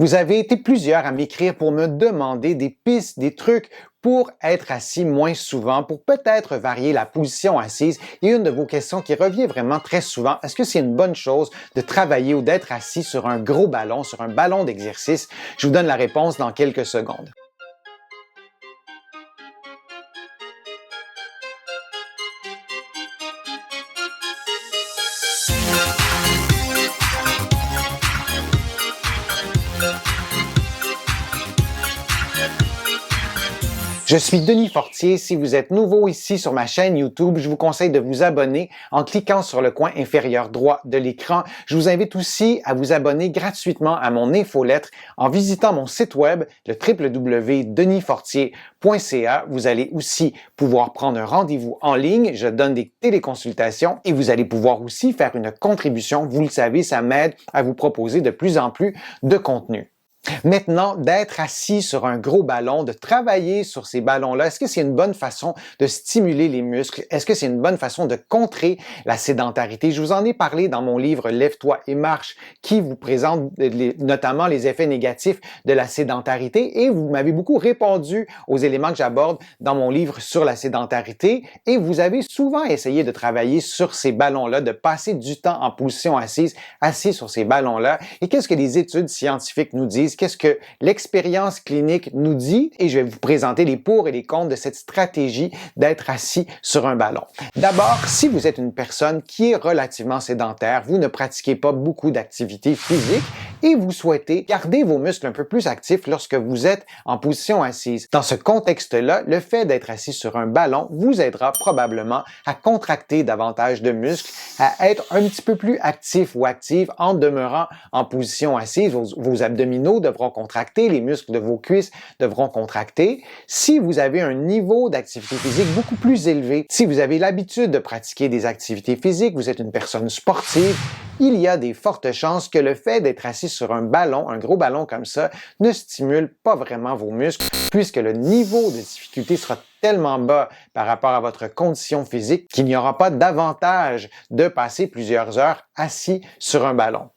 Vous avez été plusieurs à m'écrire pour me demander des pistes, des trucs pour être assis moins souvent, pour peut-être varier la position assise. Et une de vos questions qui revient vraiment très souvent, est-ce que c'est une bonne chose de travailler ou d'être assis sur un gros ballon, sur un ballon d'exercice? Je vous donne la réponse dans quelques secondes. Je suis Denis Fortier. Si vous êtes nouveau ici sur ma chaîne YouTube, je vous conseille de vous abonner en cliquant sur le coin inférieur droit de l'écran. Je vous invite aussi à vous abonner gratuitement à mon infolettre en visitant mon site web, le www.denisfortier.ca. Vous allez aussi pouvoir prendre un rendez-vous en ligne. Je donne des téléconsultations et vous allez pouvoir aussi faire une contribution. Vous le savez, ça m'aide à vous proposer de plus en plus de contenu. Maintenant, d'être assis sur un gros ballon, de travailler sur ces ballons-là, est-ce que c'est une bonne façon de stimuler les muscles? Est-ce que c'est une bonne façon de contrer la sédentarité? Je vous en ai parlé dans mon livre Lève-toi et marche, qui vous présente notamment les effets négatifs de la sédentarité, et vous m'avez beaucoup répondu aux éléments que j'aborde dans mon livre sur la sédentarité, et vous avez souvent essayé de travailler sur ces ballons-là, de passer du temps en position assise, assis sur ces ballons-là. Et qu'est-ce que les études scientifiques nous disent? Qu'est-ce que l'expérience clinique nous dit? Et je vais vous présenter les pour et les contre de cette stratégie d'être assis sur un ballon. D'abord, si vous êtes une personne qui est relativement sédentaire, vous ne pratiquez pas beaucoup d'activité physique et vous souhaitez garder vos muscles un peu plus actifs lorsque vous êtes en position assise. Dans ce contexte-là, le fait d'être assis sur un ballon vous aidera probablement à contracter davantage de muscles, à être un petit peu plus actif ou active en demeurant en position assise. Vos abdominaux devront contracter, les muscles de vos cuisses devront contracter. Si vous avez un niveau d'activité physique beaucoup plus élevé, si vous avez l'habitude de pratiquer des activités physiques, vous êtes une personne sportive, il y a des fortes chances que le fait d'être assis sur un ballon, un gros ballon comme ça, ne stimule pas vraiment vos muscles, puisque le niveau de difficulté sera tellement bas par rapport à votre condition physique qu'il n'y aura pas d'avantage de passer plusieurs heures assis sur un ballon.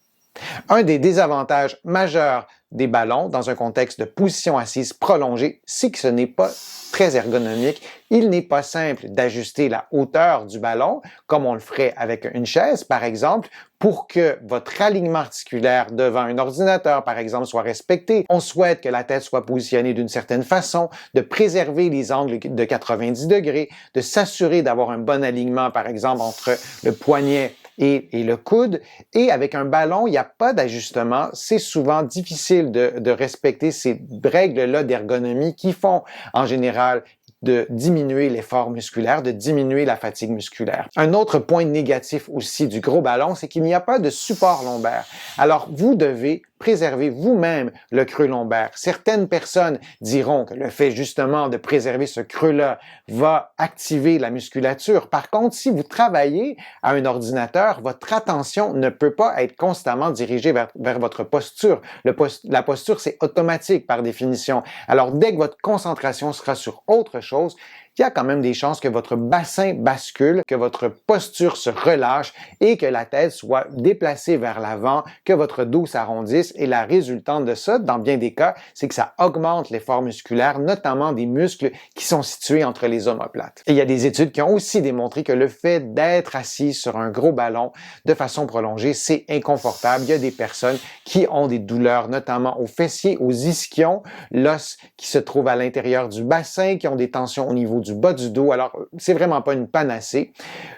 Un des désavantages majeurs des ballons dans un contexte de position assise prolongée, c'est que ce n'est pas très ergonomique. Il n'est pas simple d'ajuster la hauteur du ballon, comme on le ferait avec une chaise, par exemple, pour que votre alignement articulaire devant un ordinateur, par exemple, soit respecté. On souhaite que la tête soit positionnée d'une certaine façon, de préserver les angles de 90 degrés, de s'assurer d'avoir un bon alignement, par exemple, entre le poignet et le coude. Et avec un ballon, il n'y a pas d'ajustement. C'est souvent difficile de respecter ces règles-là d'ergonomie qui font, en général, de diminuer l'effort musculaire, de diminuer la fatigue musculaire. Un autre point négatif aussi du gros ballon, c'est qu'il n'y a pas de support lombaire. Alors, vous devez préserver vous-même le creux lombaire. Certaines personnes diront que le fait justement de préserver ce creux-là va activer la musculature. Par contre, si vous travaillez à un ordinateur, votre attention ne peut pas être constamment dirigée vers votre posture. La posture, c'est automatique par définition. Alors, dès que votre concentration sera sur autre chose, il y a quand même des chances que votre bassin bascule, que votre posture se relâche et que la tête soit déplacée vers l'avant, que votre dos s'arrondisse. Et la résultante de ça, dans bien des cas, c'est que ça augmente l'effort musculaire, notamment des muscles qui sont situés entre les omoplates. Et il y a des études qui ont aussi démontré que le fait d'être assis sur un gros ballon de façon prolongée, c'est inconfortable. Il y a des personnes qui ont des douleurs, notamment aux fessiers, aux ischions, l'os qui se trouve à l'intérieur du bassin, qui ont des tensions au niveau du bas du dos. Alors, c'est vraiment pas une panacée.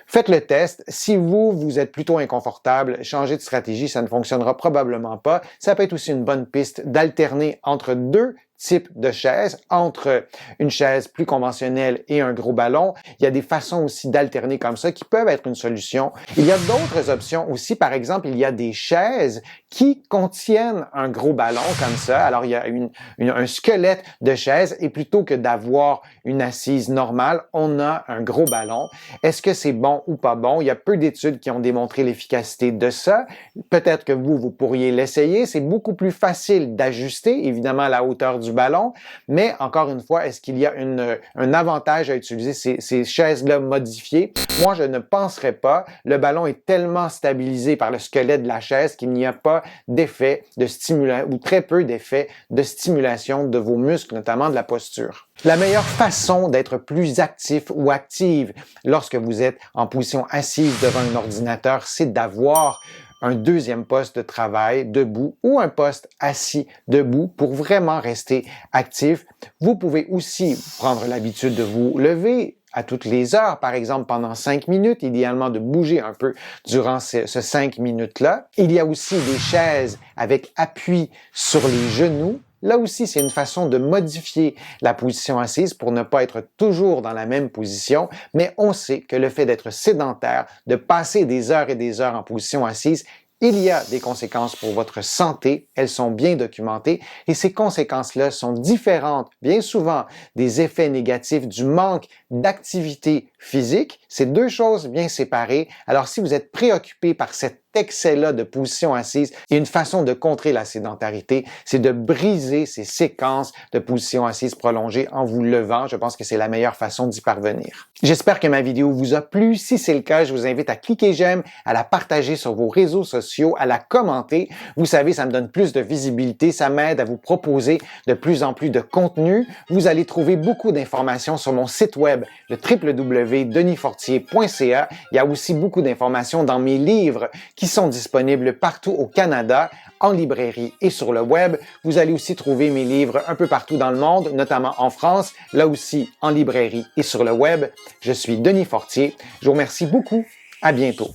Faites le test. Si vous êtes plutôt inconfortable, changez de stratégie, ça ne fonctionnera probablement pas. Ça peut être aussi une bonne piste d'alterner entre deux types de chaises, entre une chaise plus conventionnelle et un gros ballon. Il y a des façons aussi d'alterner comme ça qui peuvent être une solution. Il y a d'autres options aussi. Par exemple, il y a des chaises qui contiennent un gros ballon comme ça. Alors, il y a un squelette de chaise et plutôt que d'avoir une assise normale, on a un gros ballon. Est-ce que c'est bon ou pas bon? Il y a peu d'études qui ont démontré l'efficacité de ça. Peut-être que vous pourriez l'essayer. C'est beaucoup plus facile d'ajuster, évidemment, à la hauteur du du ballon, mais encore une fois, est-ce qu'il y a un avantage à utiliser ces chaises-là modifiées? Moi, je ne penserais pas. Le ballon est tellement stabilisé par le squelette de la chaise qu'il n'y a pas d'effet de stimulation ou très peu d'effet de stimulation de vos muscles, notamment de la posture. La meilleure façon d'être plus actif ou active lorsque vous êtes en position assise devant un ordinateur, c'est d'avoir un deuxième poste de travail debout ou un poste assis debout pour vraiment rester actif. Vous pouvez aussi prendre l'habitude de vous lever à toutes les heures, par exemple pendant 5 minutes, idéalement de bouger un peu durant ce 5 minutes-là. Il y a aussi des chaises avec appui sur les genoux. Là aussi, c'est une façon de modifier la position assise pour ne pas être toujours dans la même position, mais on sait que le fait d'être sédentaire, de passer des heures et des heures en position assise, il y a des conséquences pour votre santé, elles sont bien documentées et ces conséquences-là sont différentes bien souvent des effets négatifs du manque d'activité physique. C'est deux choses bien séparées. Alors si vous êtes préoccupé par cet excès-là de position assise, et une façon de contrer la sédentarité, c'est de briser ces séquences de position assise prolongée en vous levant. Je pense que c'est la meilleure façon d'y parvenir. J'espère que ma vidéo vous a plu. Si c'est le cas, je vous invite à cliquer j'aime, à la partager sur vos réseaux sociaux, à la commenter. Vous savez, ça me donne plus de visibilité, ça m'aide à vous proposer de plus en plus de contenu. Vous allez trouver beaucoup d'informations sur mon site web, le www.denisfortier.ca. Il y a aussi beaucoup d'informations dans mes livres qui sont disponibles partout au Canada, en librairie et sur le web. Vous allez aussi trouver mes livres un peu partout dans le monde, notamment en France, là aussi en librairie et sur le web. Je suis Denis Fortier. Je vous remercie beaucoup. À bientôt.